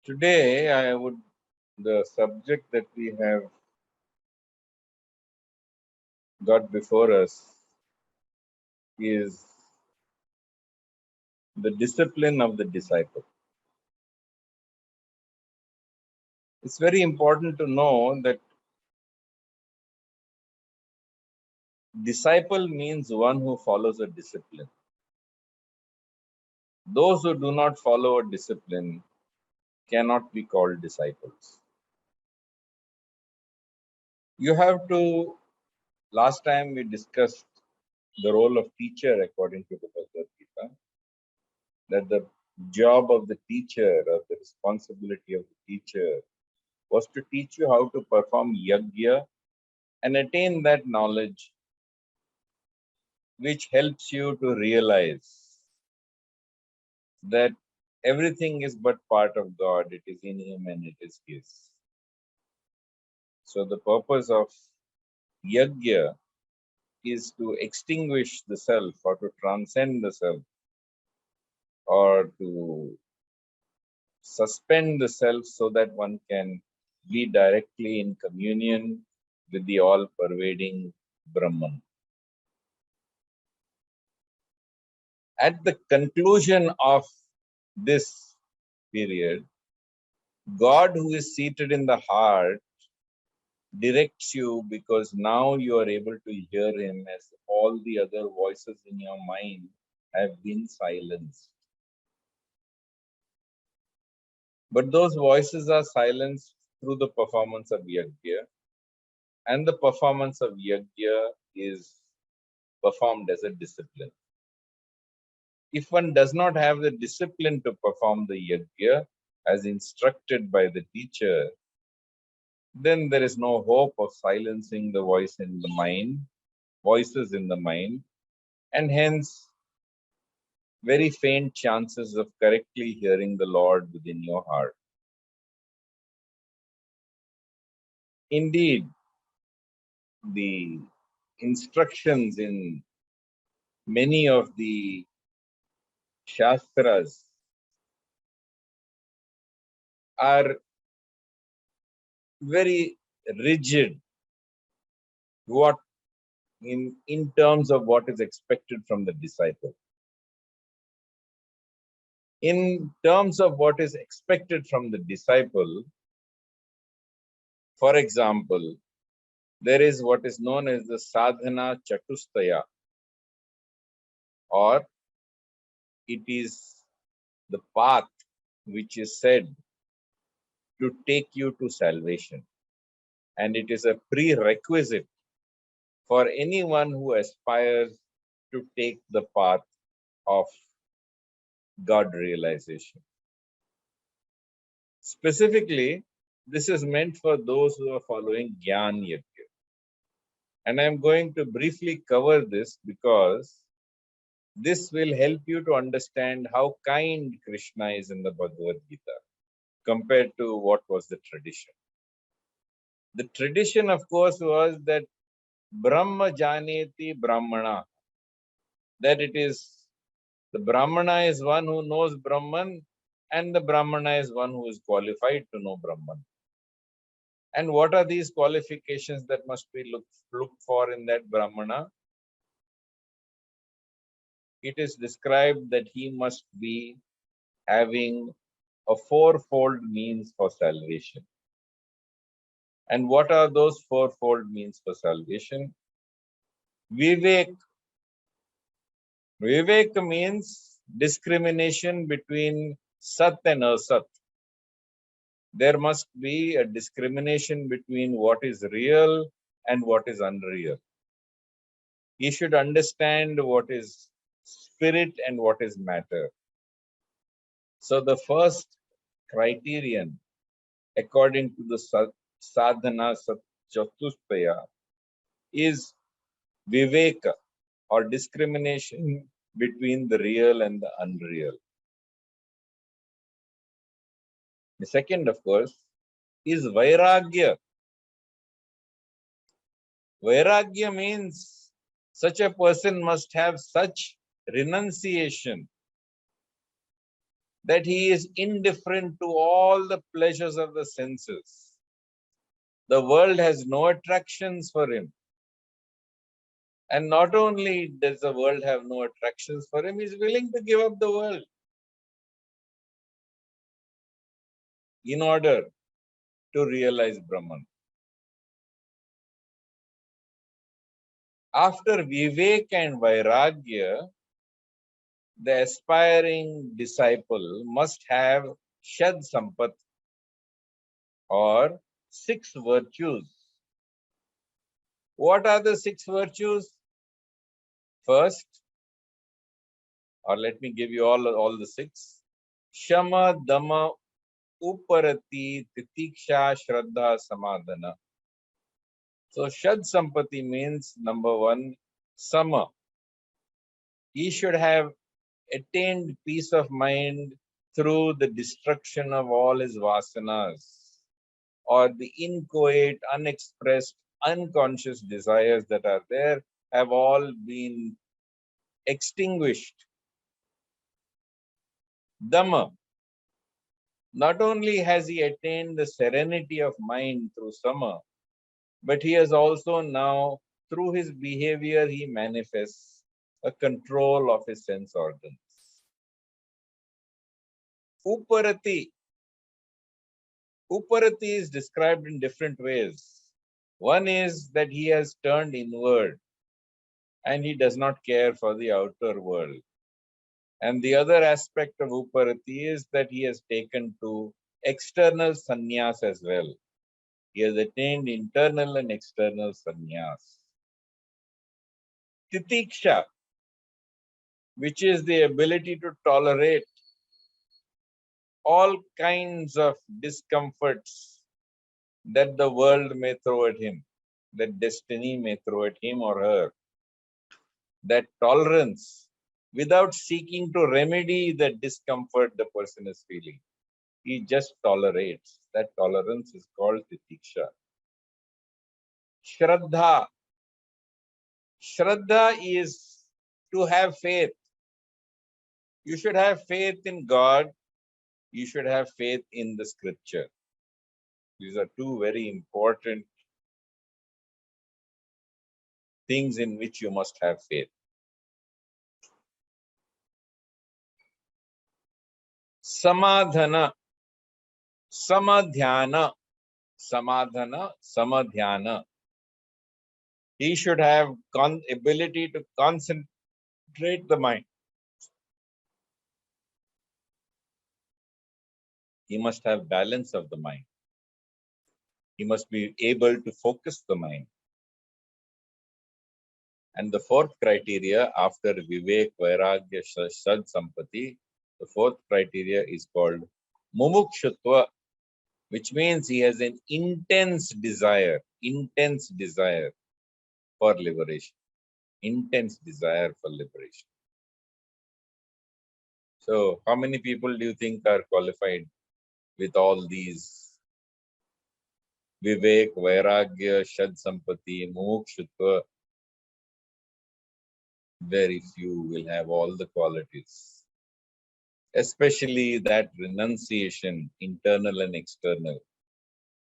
Today, the subject that we have got before us is the discipline of the disciple. It's very important to know that disciple means one who follows a discipline. Those who do not follow a discipline cannot be called disciples. You have to, last time we discussed the role of teacher according to the Bhagavad Gita, that the job of the teacher or the responsibility of the teacher was to teach you how to perform yajna and attain that knowledge which helps you to realize that everything is but part of God, it is in Him and it is His. So the purpose of yajna is to extinguish the self or to transcend the self or to suspend the self so that one can be directly in communion with the all-pervading Brahman. At the conclusion of this period, God, who is seated in the heart, directs you because now you are able to hear Him as all the other voices in your mind have been silenced. But those voices are silenced through the performance of yajna, and the performance of yajna is performed as a discipline. If one does not have the discipline to perform the yajna as instructed by the teacher, then there is no hope of silencing the voices in the mind, and hence very faint chances of correctly hearing the Lord within your heart. Indeed, the instructions in many of the Shastras are very rigid in terms of what is expected from the disciple. In terms of what is expected from the disciple, for example, there is what is known as the sadhana chatustaya, or it is the path which is said to take you to salvation. And it is a prerequisite for anyone who aspires to take the path of God realization. Specifically, this is meant for those who are following Gyan Yajna. And I'm going to briefly cover this because this will help you to understand how kind Krishna is in the Bhagavad Gita compared to what was the tradition. The tradition, of course, was that Brahma Janeti Brahmana, that it is the Brahmana is one who knows Brahman and the Brahmana is one who is qualified to know Brahman. And what are these qualifications that must be looked for in that Brahmana? It is described that he must be having a fourfold means for salvation. And what are those fourfold means for salvation? Vivek. Vivek means discrimination between Sat and Asat. There must be a discrimination between what is real and what is unreal. He should understand what is spirit and what is matter. So the first criterion, according to the sadhana chatustaya, is viveka, or discrimination between the real and the unreal. The second, of course, is vairagya. Vairagya means such a person must have such renunciation that he is indifferent to all the pleasures of the senses. The world has no attractions for him. And not only does the world have no attractions for him, he is willing to give up the world in order to realize Brahman. After Vivek and Vairagya, the aspiring disciple must have Shad Sampat, or 6 virtues. What are the 6 virtues? First, or let me give you all the 6. Shama, Dama, Uparati, Titiksha, Shraddha, Samadhana. So Shad Sampati means number 1, Sama. He should have attained peace of mind through the destruction of all his vasanas, or the inchoate, unexpressed, unconscious desires that are there have all been extinguished. Dhamma. Not only has he attained the serenity of mind through Sama, but he has also now, through his behavior, he manifests a control of his sense organs. Uparati. Uparati is described in different ways. One is that he has turned inward and he does not care for the outer world. And the other aspect of Uparati is that he has taken to external sannyas as well. He has attained internal and external sannyas. Titiksha, which is the ability to tolerate all kinds of discomforts that the world may throw at him, that destiny may throw at him or her. That tolerance, without seeking to remedy the discomfort the person is feeling. He just tolerates. That tolerance is called titiksha. Shraddha. Shraddha is to have faith. You should have faith in God. You should have faith in the scripture. These are 2 very important things in which you must have faith. Samadhana. Samadhyana. Samadhana. Samadhyana. He should have ability to concentrate the mind. He must have balance of the mind. He must be able to focus the mind. And the 4th criteria after Vivek, Vairagya, Sad Sampati, the 4th criteria is called Mumukshutva, which means he has an intense desire for liberation. Intense desire for liberation. So, how many people do you think are qualified with all these? Vivek, Vairagya, Shad Sampati, Mumukshutva. Very few will have all the qualities. Especially that renunciation, internal and external.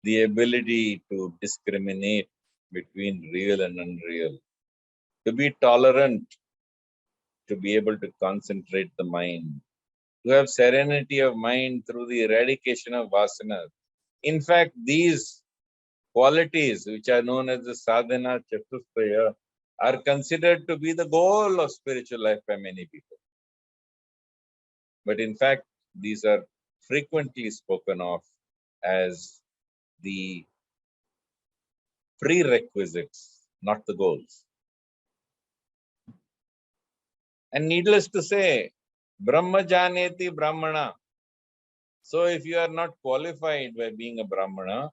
The ability to discriminate between real and unreal. To be tolerant, to be able to concentrate the mind. To have serenity of mind through the eradication of vasanas. In fact, these qualities, which are known as the sadhana chatushraya, are considered to be the goal of spiritual life by many people. But in fact, these are frequently spoken of as the prerequisites, not the goals. And needless to say, Brahma janeti Brahmana. So if you are not qualified by being a Brahmana,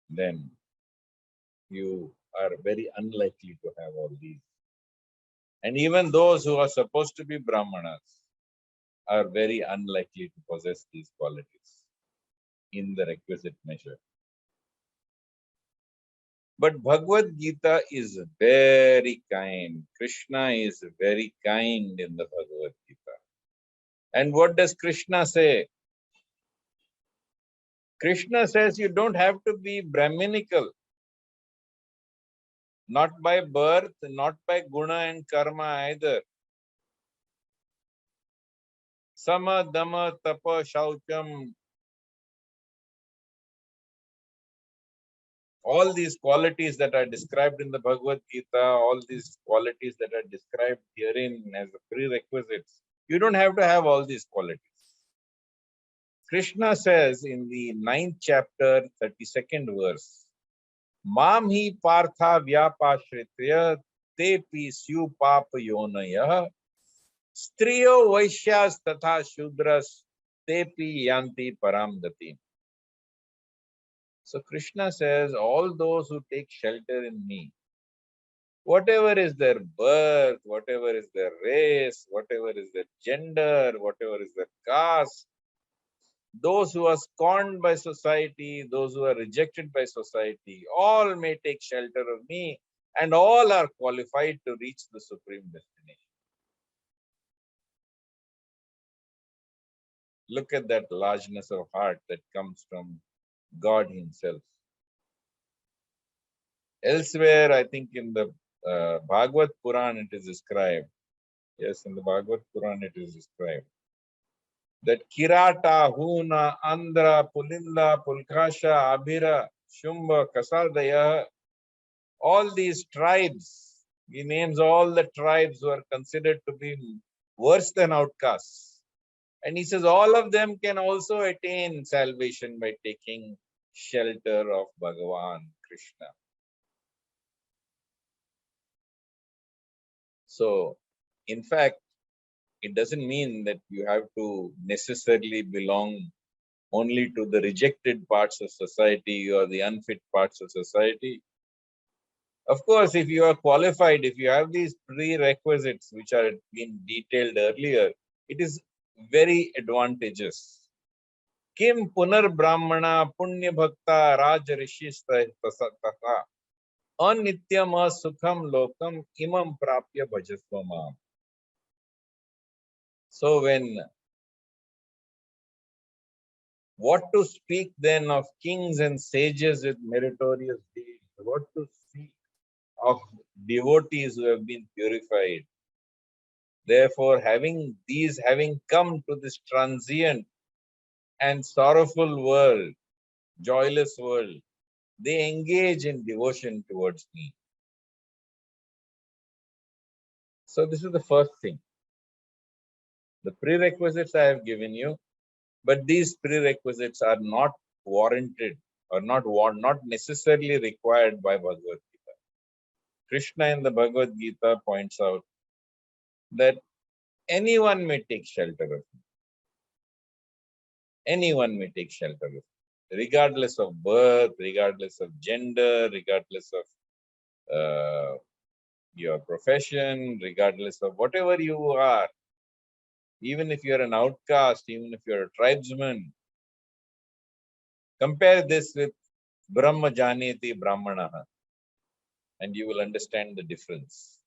then you are very unlikely to have all these. And even those who are supposed to be Brahmanas are very unlikely to possess these qualities in the requisite measure. But Bhagavad Gita is very kind. Krishna is very kind in the Bhagavad Gita. And what does Krishna say? Krishna says you don't have to be Brahminical. Not by birth, not by guna and karma either. Sama, dama, tapa, shaucham. All these qualities that are described in the Bhagavad Gita, all these qualities that are described herein as prerequisites, you don't have to have all these qualities. Krishna says in the 9th chapter, 32nd verse, Mam hi partha vyapashritya tepi syu papa yonayah striyo vaishyas tatha shudras tepi yanti paramgati. So Krishna says, all those who take shelter in me, whatever is their birth, whatever is their race, whatever is their gender, whatever is their caste, those who are scorned by society, those who are rejected by society, all may take shelter of me and all are qualified to reach the supreme destination. Look at that largeness of heart that comes from God himself. Elsewhere, I think in the Bhagwat Puran it is described, yes, in the Bhagwat Puran it is described, that Kirata, Huna, Andhra, Pulinda, Pulkasha, Abhira, Shumba, Kasadaya, all these tribes, he names all the tribes who are considered to be worse than outcasts. And he says all of them can also attain salvation by taking shelter of Bhagavan Krishna. So, in fact, it doesn't mean that you have to necessarily belong only to the rejected parts of society or the unfit parts of society. Of course, if you are qualified, if you have these prerequisites which are been detailed earlier, it is very advantageous. Kim punar brahmana punya bhakta raj rishista tasataka anityam sukham lokam imam prapya bhajasvamam. So what to speak then of kings and sages with meritorious deeds? What to speak of devotees who have been purified? Therefore, having come to this transient and sorrowful world, joyless world, they engage in devotion towards me. So this is the first thing. The prerequisites I have given you, but these prerequisites are not warranted or not necessarily required by Bhagavad Gita. Krishna in the Bhagavad Gita points out that anyone may take shelter of me. Anyone may take shelter of me, regardless of birth, regardless of gender, regardless of your profession, regardless of whatever you are. Even if you're an outcast, even if you're a tribesman, compare this with Brahma Janeti Brahmanaha, and you will understand the difference.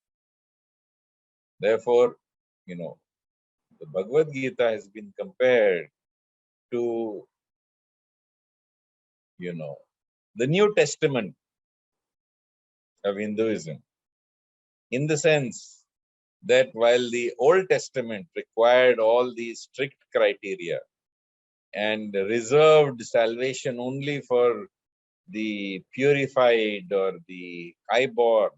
Therefore, the Bhagavad Gita has been compared to, the New Testament of Hinduism, in the sense that while the Old Testament required all these strict criteria and reserved salvation only for the purified or the highborn,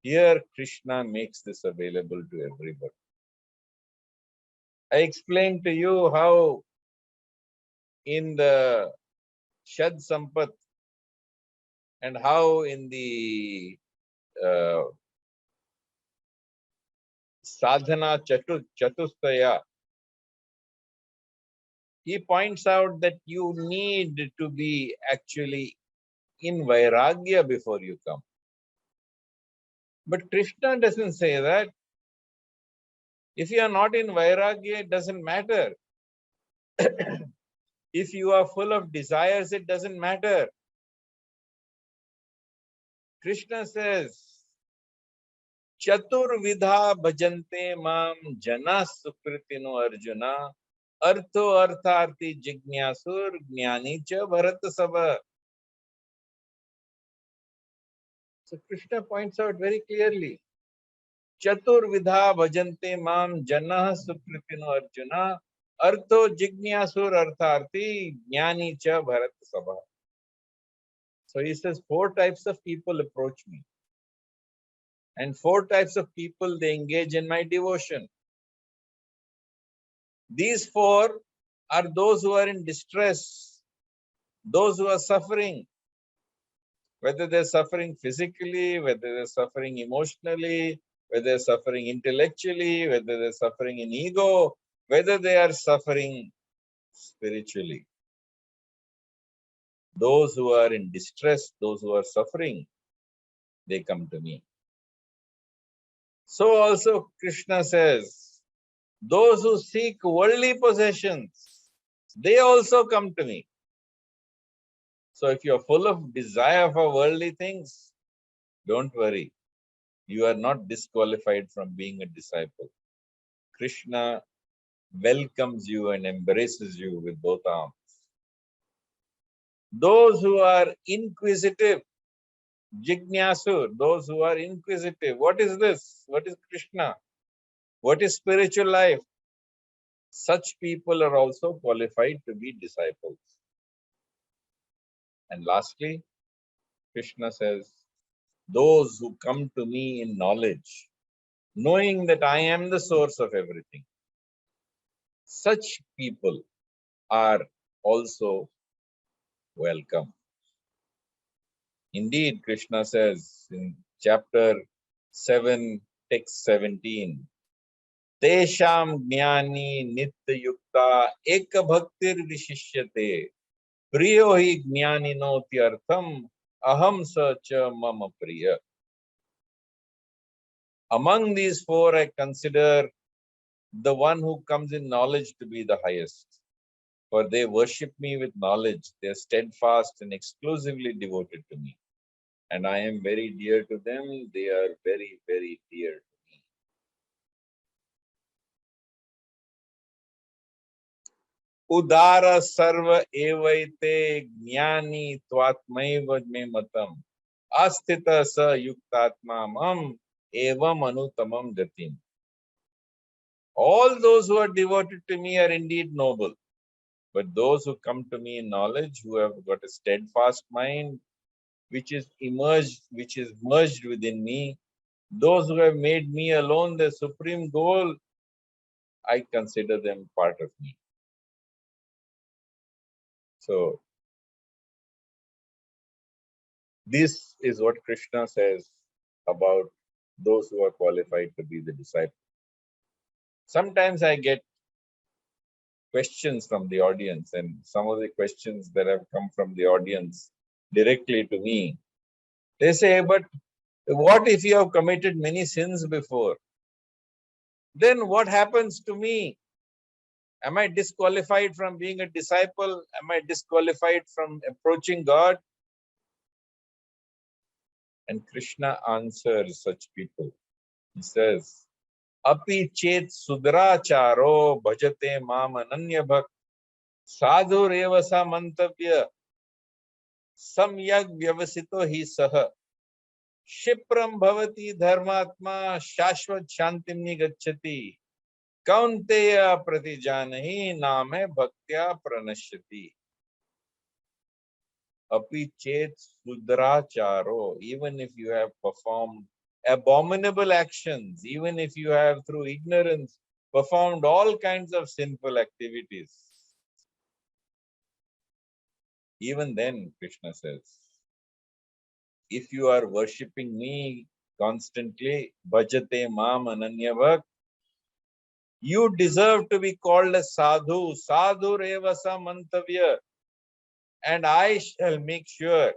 here Krishna makes this available to everybody. I explained to you how in the Shad Sampat and how in the Sadhana Chatustaya, he points out that you need to be actually in Vairagya before you come. But Krishna doesn't say that. If you are not in Vairagya, it doesn't matter. If you are full of desires, it doesn't matter. Krishna says, Chaturvidha bhajante mam jana sukritino Arjuna artho artharthi jignasur jnani cha bharat sabha. So Krishna points out very clearly. Chaturvidha bhajante mam jana sukritino Arjuna artho jignasur artharthi jnani cha bharat sabha. So he says 4 types of people approach me. And 4 types of people, they engage in my devotion. These 4 are those who are in distress, those who are suffering, whether they're suffering physically, whether they're suffering emotionally, whether they're suffering intellectually, whether they're suffering in ego, whether they are suffering spiritually. Those who are in distress, those who are suffering, they come to me. So also Krishna says, those who seek worldly possessions, they also come to me. So if you're full of desire for worldly things, don't worry. You are not disqualified from being a disciple. Krishna welcomes you and embraces you with both arms. Those who are inquisitive, jignasur, those who are inquisitive, what is this? What is Krishna? What is spiritual life? Such people are also qualified to be disciples. And lastly, Krishna says, those who come to me in knowledge, knowing that I am the source of everything, such people are also welcome. Indeed, Krishna says in chapter 7, text 17, Tesham jnani nitya yukta eka bhaktir vishishyate priyo hi jnani noti artham aham sa cha mama priya. Among these 4, I consider the one who comes in knowledge to be the highest. For they worship me with knowledge. They are steadfast and exclusively devoted to me. And I am very dear to them. They are very, very dear to me. Udara sarva evaite jnani tvatmaiva me matam asthita sa yuktatma mam evam anutamam gatim. All those who are devoted to me are indeed noble. But those who come to me in knowledge, who have got a steadfast mind, which is merged within me, those who have made me alone the supreme goal, I consider them part of me. So, this is what Krishna says about those who are qualified to be the disciple. Sometimes I get questions from the audience, and some of the questions that have come from the audience directly to me, they say, but what if you have committed many sins before? Then what happens to me? Am I disqualified from being a disciple? Am I disqualified from approaching God? And Krishna answers such people. He says, Api chet sudracharo bhajate mam ananya bhakt sadhu revasa mantavya samyak vyavasito hi saha shipram bhavati dharmatma shashvat shantim nigacchati kaunteya pratijanahi name bhaktya pranashyati. Api chet sudracharo, even if you have performed abominable actions, even if you have through ignorance performed all kinds of sinful activities, even then, Krishna says, if you are worshipping me constantly, bhajate mam ananya bhakt, you deserve to be called a sadhu, sadhu revasa mantavya, and I shall make sure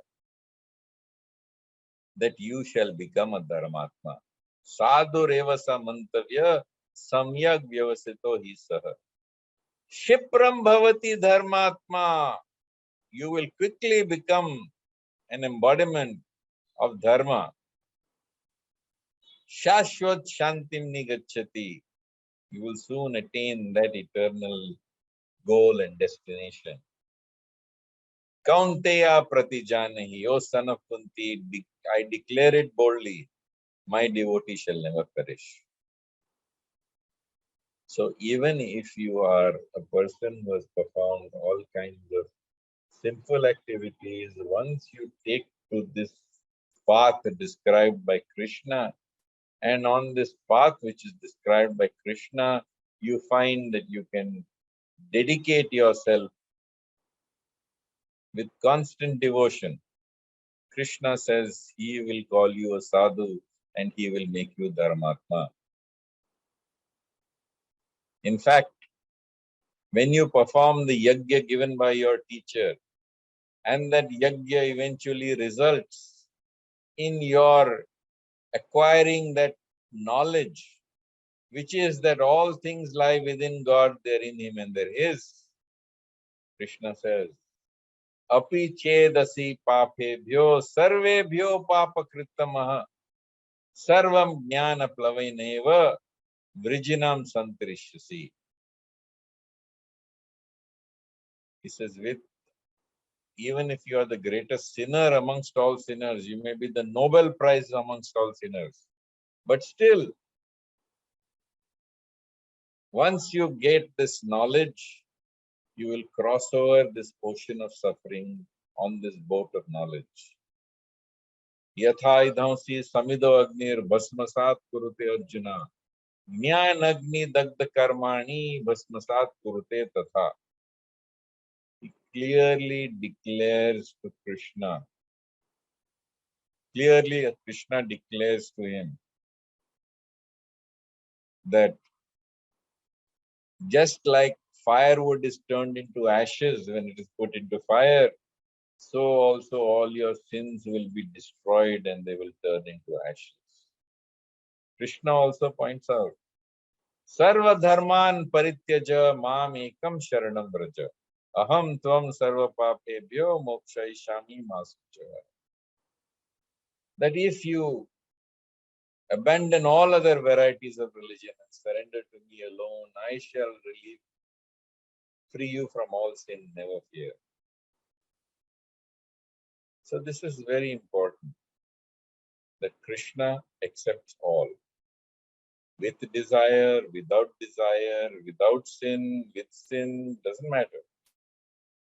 that you shall become a dharmatma. Sadhu revasa mantavya samyak vyavasito hi saha. Shipram bhavati dharmatma. You will quickly become an embodiment of dharma. Shashvat Shantim Nigachati. You will soon attain that eternal goal and destination. Kaunteya Pratijanahi, O son of Kunti, I declare it boldly, my devotee shall never perish. So even if you are a person who has performed all kinds of simple activities, once you take to this path described by Krishna, and on this path which is described by Krishna, you find that you can dedicate yourself with constant devotion. Krishna says he will call you a sadhu and he will make you dharmatma. In fact, when you perform the yajna given by your teacher, and that yajna eventually results in your acquiring that knowledge, which is that all things lie within God, they're in Him and they're His. Krishna says, Api chedasi papebhyo sarvebhyo papakritamaha sarvam jnana plavaineva vrijinam santarishyasi. He says, even if you are the greatest sinner amongst all sinners, you may be the Nobel Prize amongst all sinners. But still, once you get this knowledge, you will cross over this ocean of suffering on this boat of knowledge. Yatha idhamsi samido agnir bhasmasat kurute arjuna. Jnana agni dagda karmani bhasmasat kurute tatha. He clearly declares to Krishna. Clearly, Krishna declares to him that just like firewood is turned into ashes when it is put into fire, so also all your sins will be destroyed and they will turn into ashes. Krishna also points out, Sarva dharman parityaja mam ekam sharanam vraja. Aham tvam sarva papebhyo mokshayishami masucha. That if you abandon all other varieties of religion and surrender to me alone, I shall free you from all sin, never fear. So this is very important, that Krishna accepts all. With desire, without sin, with sin, doesn't matter.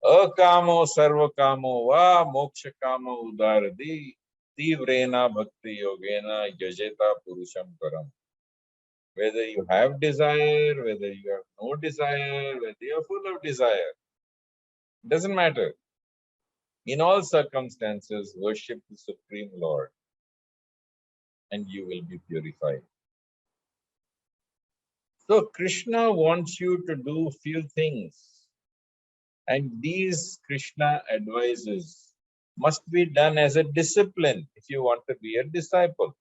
Akamo sarva kamo va moksha kamo udaradi tivrena bhakti yogena yajeta purusham param. Whether you have desire, whether you have no desire, whether you are full of desire, doesn't matter. In all circumstances, worship the Supreme Lord and you will be purified. So Krishna wants you to do few things, and these Krishna advises must be done as a discipline if you want to be a disciple.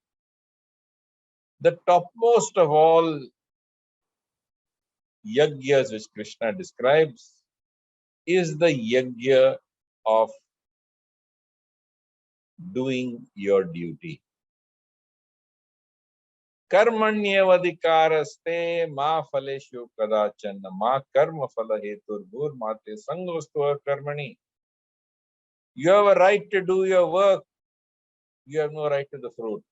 The topmost of all yajnas which Krishna describes is the yajna of doing your duty. Karmanyavadikaraste ma phaleshu kadachan ma karma phala heturbhur mate sangostu karmani. You have a right to do your work. You have no right to the fruit.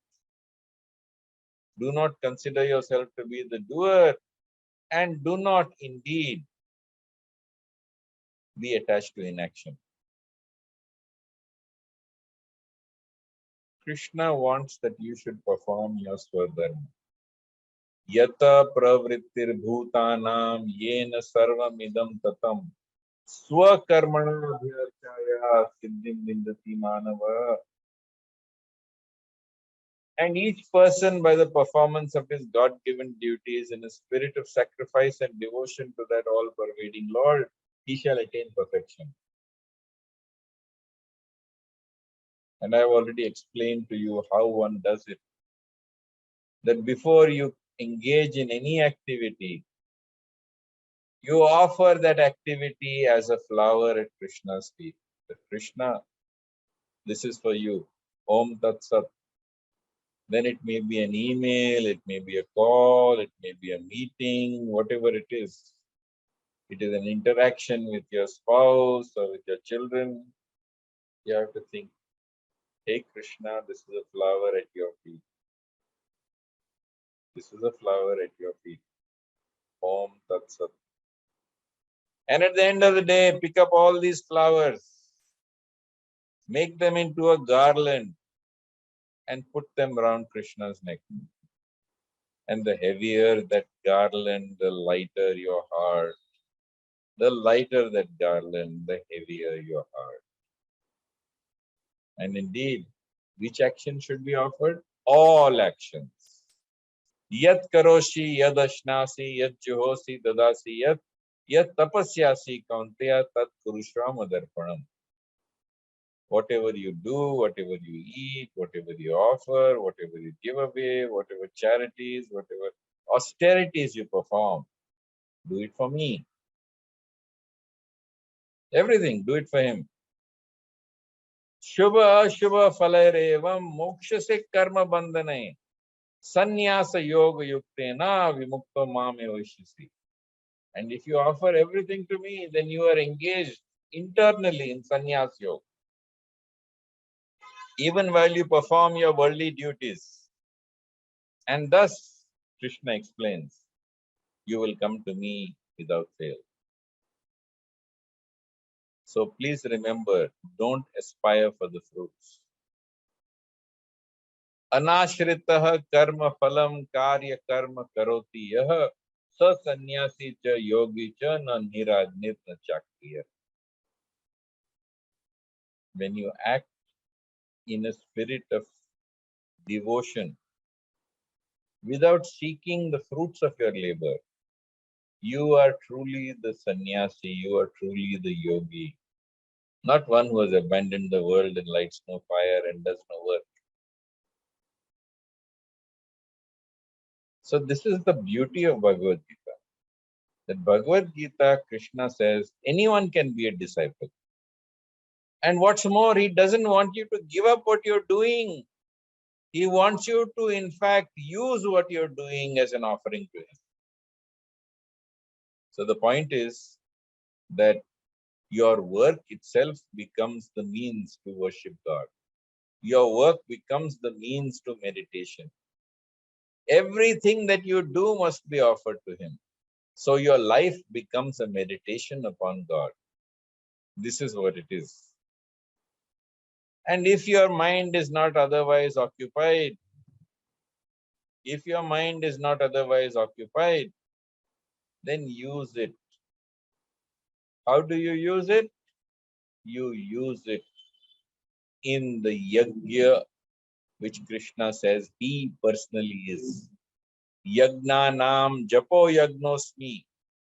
Do not consider yourself to be the doer, and do not indeed be attached to inaction. Krishna wants that you should perform your swadharma. Yata pravrittir bhutanam yena sarvam idam tatam swakarmana bhyarchaya siddhim vindati manava. And each person, by the performance of his God-given duties in a spirit of sacrifice and devotion to that all-pervading Lord, he shall attain perfection. And I have already explained to you how one does it. That before you engage in any activity, you offer that activity as a flower at Krishna's feet. That Krishna, this is for you. Om Tat Sat. Then it may be an email, it may be a call, it may be a meeting, whatever it is. It is an interaction with your spouse or with your children. You have to think, hey Krishna, this is a flower at your feet. This is a flower at your feet. Om Tat Sat. And at the end of the day, pick up all these flowers, make them into a garland, and put them around Krishna's neck. And the heavier that garland, the lighter your heart. The lighter that garland, the heavier your heart. And indeed, which action should be offered? All actions. Yat karoshi, yad ashnasi, yat juhosi, dadasi, yat tapasyasi, kaunteya, tat kurushva madarpanam. Whatever you do, whatever you eat, whatever you offer, whatever you give away, whatever charities, whatever austerities you perform, do it for me. Everything, do it for him. Shubha Shubha Falarevam Moksha se Karma Bandhane Sannyasa Yoga Yuktena Vimukta Mame Vaishyasi. And if you offer everything to me, then you are engaged internally in sannyas yoga. Even while you perform your worldly duties. And thus, Krishna explains, you will come to me without fail. So please remember, don't aspire for the fruits. Anashritah karma phalam karya karma karoti yah sa sannyasi cha yogi cha na nirajnit na chakriya. When you act in a spirit of devotion, without seeking the fruits of your labor, you are truly the sannyasi, you are truly the yogi, not one who has abandoned the world and lights no fire and does no work. So this is the beauty of Bhagavad Gita. That Bhagavad Gita, Krishna says, anyone can be a disciple. And what's more, he doesn't want you to give up what you're doing. He wants you to, in fact, use what you're doing as an offering to him. So the point is that your work itself becomes the means to worship God. Your work becomes the means to meditation. Everything that you do must be offered to him. So your life becomes a meditation upon God. This is what it is. And if your mind is not otherwise occupied, then use it. How do you use it? You use it in the yajna, which Krishna says he personally is. Yajna nam japo yagnosmi.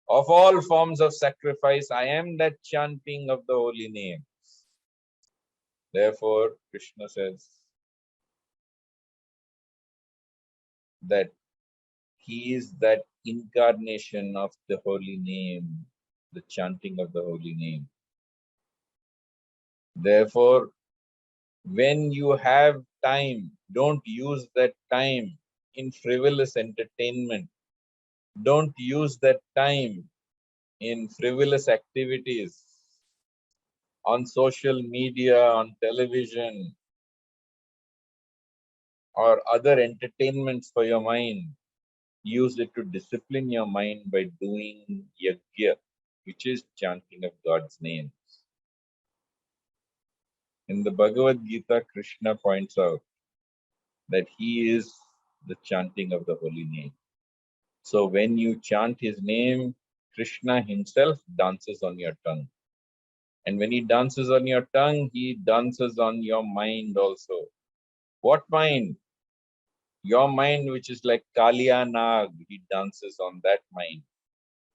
Of all forms of sacrifice, I am that chanting of the holy name. Therefore, Krishna says that he is that incarnation of the holy name, the chanting of the holy name. Therefore, when you have time, don't use that time in frivolous entertainment. Don't use that time in frivolous activities on social media, on television, or other entertainments for your mind. Use it to discipline your mind by doing yajna, which is chanting of God's names. In the Bhagavad Gita, Krishna points out that he is the chanting of the holy name. So when you chant his name, Krishna himself dances on your tongue. And when he dances on your tongue, he dances on your mind also. What mind? Your mind, which is like Kaliya Nag, he dances on that mind.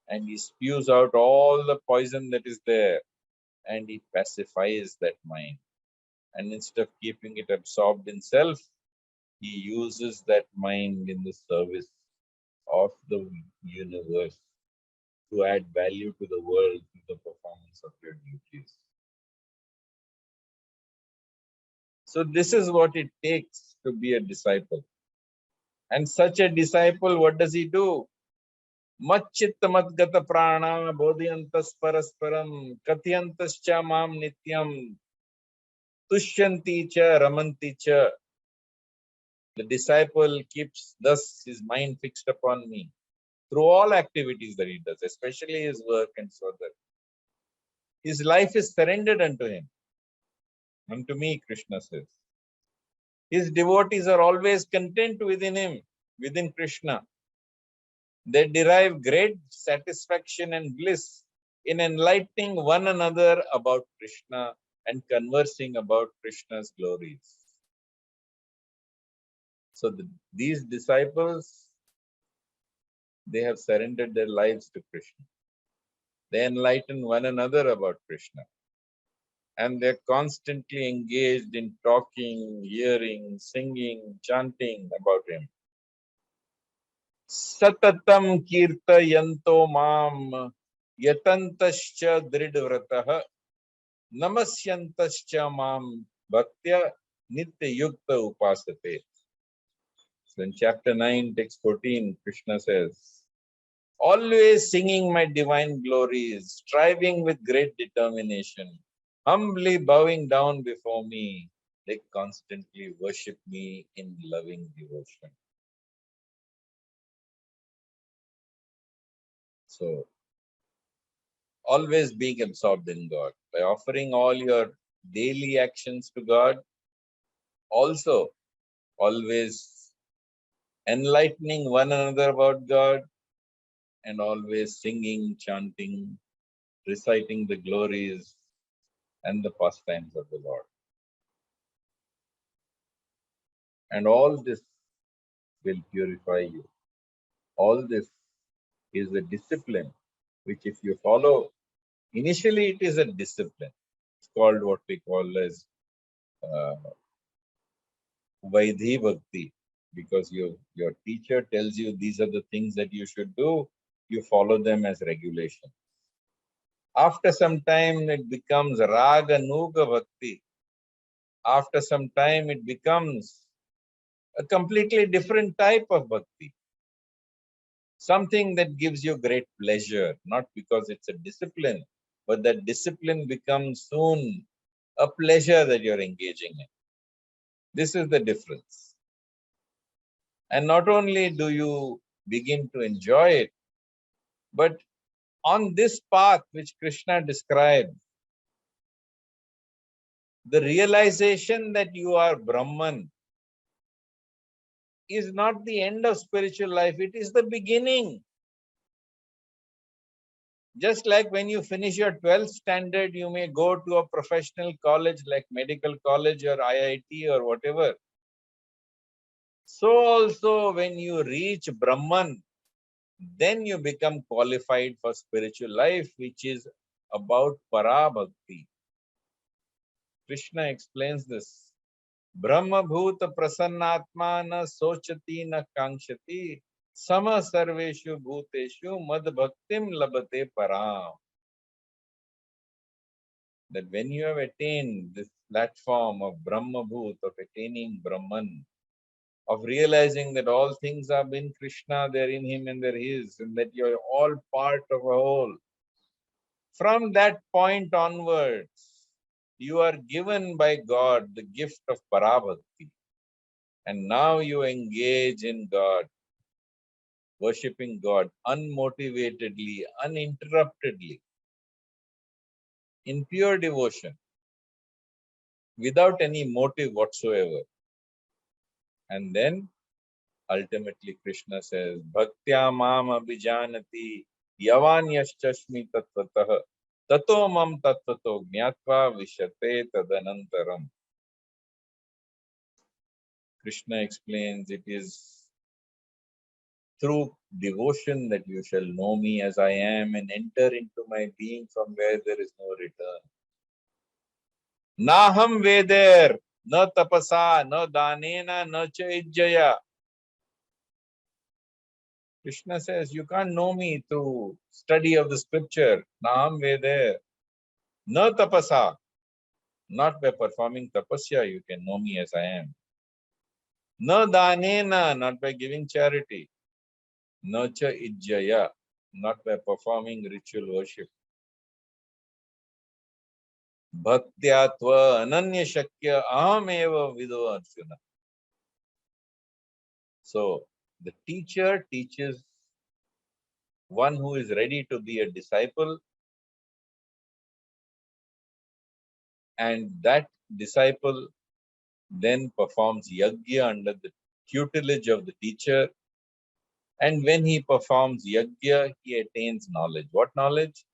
And he spews out all the poison that is there. And he pacifies that mind. And instead of keeping it absorbed in self, he uses that mind in the service of the universe to add value to the world through the performance of your duties. So this is what it takes to be a disciple. And such a disciple, what does he do? Machchitta madgata prana bodhyantas parasparam katyantascha mam nityam tushyanti cha ramanti cha. The disciple keeps thus his mind fixed upon me through all activities that he does, especially his work and so that. His life is surrendered unto him. Unto me, Krishna says. His devotees are always content within him, within Krishna. They derive great satisfaction and bliss in enlightening one another about Krishna and conversing about Krishna's glories. So these disciples, they have surrendered their lives to Krishna. They enlighten one another about Krishna. And they're constantly engaged in talking, hearing, singing, chanting about him. Satatam kirtayanto mam yatantascha dridvrataha namasyantascha mam bhaktya nitya yukta upasate. So in chapter 9, text 14, Krishna says, always singing my divine glories, striving with great determination, humbly bowing down before me, they constantly worship me in loving devotion. So, always being absorbed in God. By offering all your daily actions to God, also always enlightening one another about God, and always singing, chanting, reciting the glories and the pastimes of the Lord. And all this will purify you. All this is a discipline, which if you follow, initially it is a discipline. It's called what we call as Vaidhi Bhakti, because your teacher tells you these are the things that you should do, you follow them as regulation. After some time, it becomes Raga Nuga Bhakti. After some time, it becomes a completely different type of bhakti. Something that gives you great pleasure, not because it's a discipline, but that discipline becomes soon a pleasure that you're engaging in. This is the difference. And not only do you begin to enjoy it, but on this path which Krishna described, the realization that you are Brahman is not the end of spiritual life, it is the beginning. Just like when you finish your 12th standard, you may go to a professional college like medical college or IIT or whatever. So also when you reach Brahman, then you become qualified for spiritual life, which is about Parabhakti. Krishna explains this. Brahma bhuta prasannatma na sochati na kankshati sama sarveshu bhuteshu mad bhaktim labate param. That when you have attained this platform of Brahma bhut, of attaining Brahman, of realizing that all things are in Krishna, they're in him and they're his, and that you're all part of a whole. From that point onwards, you are given by God the gift of Parabhakti. And now you engage in God, worshipping God unmotivatedly, uninterruptedly, in pure devotion, without any motive whatsoever. And then ultimately Krishna says, Bhaktya mam abhijanati yavan yaschashmi tatvatah tato mam tatvato jnatva vishate tadanantaram. Krishna explains it is through devotion that you shall know me as I am and enter into my being from where there is no return. Naham veder, na tapasa, na danena, na cha ijjaya. Krishna says, you can't know me through study of the scripture. Naham veder, na tapasa. Not by performing tapasya, you can know me as I am. No danena, not by giving charity. No cha ijjaya, not by performing ritual worship. Bhaktyatva ananya shakya aham eva vido Arjuna. So the teacher teaches one who is ready to be a disciple, and that disciple then performs yajna under the tutelage of the teacher. And when he performs yajna, he attains knowledge. What knowledge?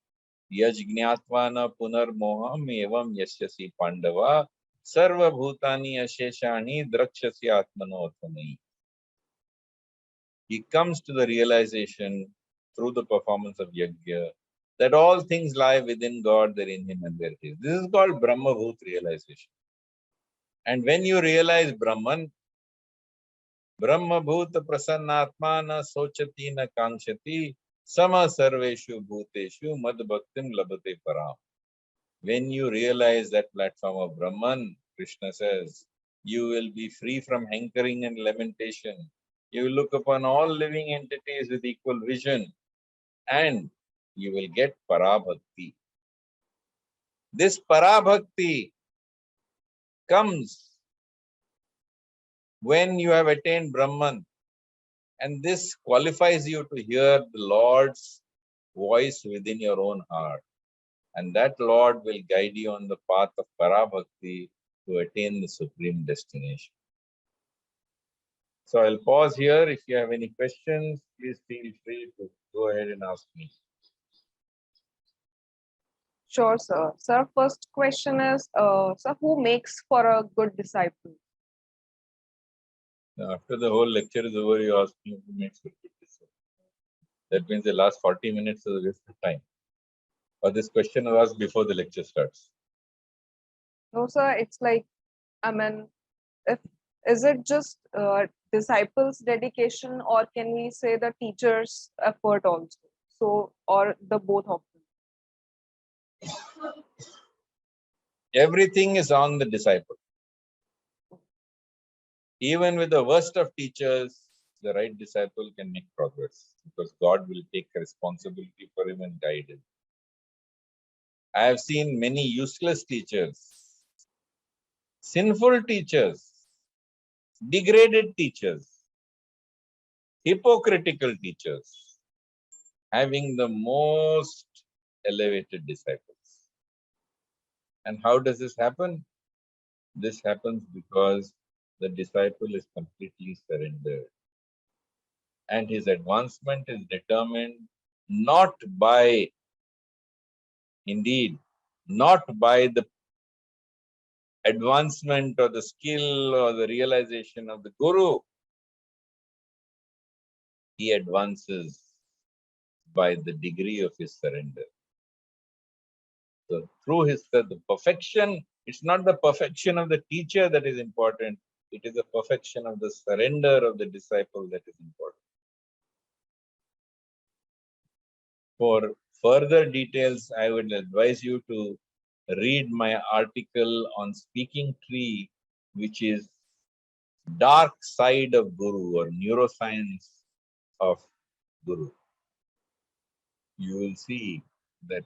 Yajñatvana punar moham evam yasyasi pandava sarva bhutani asheshani drakshasi atmanothamai. He comes to the realization through the performance of yajna that all things lie within God, they're in him and they're his. This is called Brahma Bhut realization. And when you realize Brahman, Brahma Bhuta Prasannatmana Sochati na Kankshati Sama Sarveshu Bhuteshu Mad Bhaktim Labate Param. When you realize that platform of Brahman, Krishna says, you will be free from hankering and lamentation. You will look upon all living entities with equal vision, and you will get Parabhakti. This Parabhakti comes when you have attained Brahman, and this qualifies you to hear the Lord's voice within your own heart. And that Lord will guide you on the path of Parabhakti to attain the supreme destination. So I'll pause here. If you have any questions, please feel free to go ahead and ask me. Sure, sir. Sir, first question is, sir, who makes for a good disciple? Now, after the whole lecture is over, you ask me who makes a good disciple. That means the last 40 minutes is a waste of time. Or this question was asked before the lecture starts. No, sir, it's like, I mean, is it just disciples' dedication, or can we say the teacher's effort also? So, or the both of them? Everything is on the disciple. Even with the worst of teachers, the right disciple can make progress because God will take responsibility for him and guide him. I have seen many useless teachers, sinful teachers, degraded teachers, hypocritical teachers, having the most elevated disciples. And how does this happen? This happens because the disciple is completely surrendered. And his advancement is determined not by, indeed, not by the advancement or the skill or the realization of the Guru. He advances by the degree of his surrender. So through the perfection, it's not the perfection of the teacher that is important. It is the perfection of the surrender of the disciple that is important. For further details, I would advise you to read my article on speaking tree, which is dark side of Guru or neuroscience of Guru. You will see that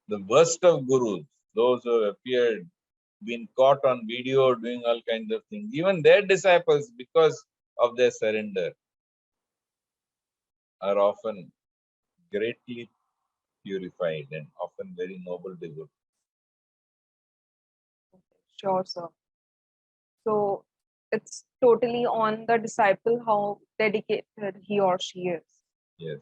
the worst of Gurus, those who have appeared, been caught on video doing all kinds of things, even their disciples, because of their surrender, are often greatly purified and often very noble devotees. Sure, sir. So it's totally on the disciple how dedicated he or she is. Yes.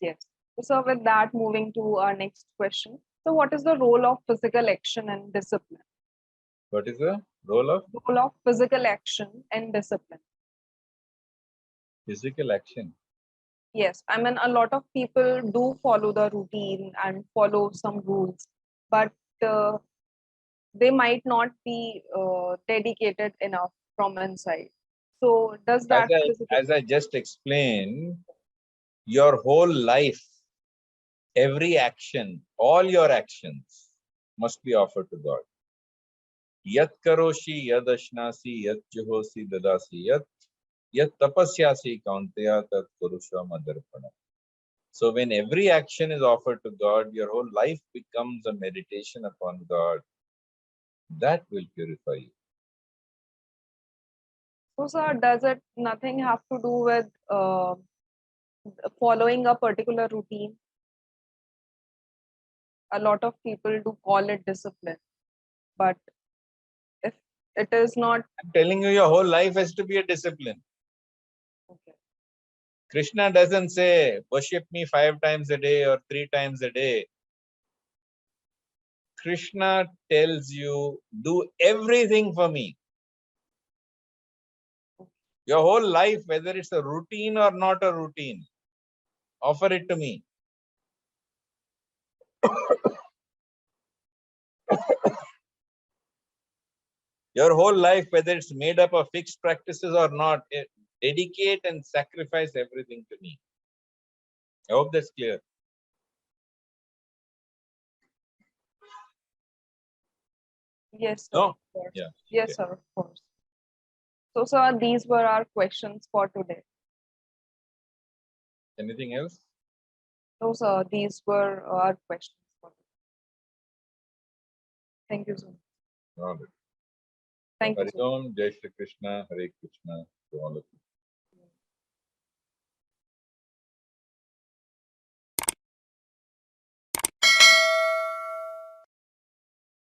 Yes. So with that, moving to our next question. So what is the role of physical action and discipline? What is the role of Physical action and discipline? physical action? Yes, I mean, a lot of people do follow the routine and follow some rules, but they might not be dedicated enough from inside. So does that As I just explained, your whole life, every action, all your actions must be offered to God. Yat karoshi yad ashnasi yat juhosi dadasi yat tapasyasi kaunteya tat kurusha madarpana. So when every action is offered to God, your whole life becomes a meditation upon God. That will purify you. So, sir, does it nothing have to do with following a particular routine? A lot of people do call it discipline, but if it is not, I'm telling you, your whole life has to be a discipline. okay. Krishna doesn't say, worship me 5 times a day or 3 times a day. Krishna tells you, do everything for me. Your whole life, whether it's a routine or not a routine, offer it to me. Your whole life, whether it's made up of fixed practices or not, dedicate and sacrifice everything to me. I hope that's clear. Yes, sir. No? Of course. Yeah. Yes, Okay. sir. Of course. So, sir, these were our questions for today. Anything else? So, sir, these were our questions for today. Thank you, sir. All right. Thank you, Hari sir. Om, Jai Shri Krishna, Hare Krishna to all of you.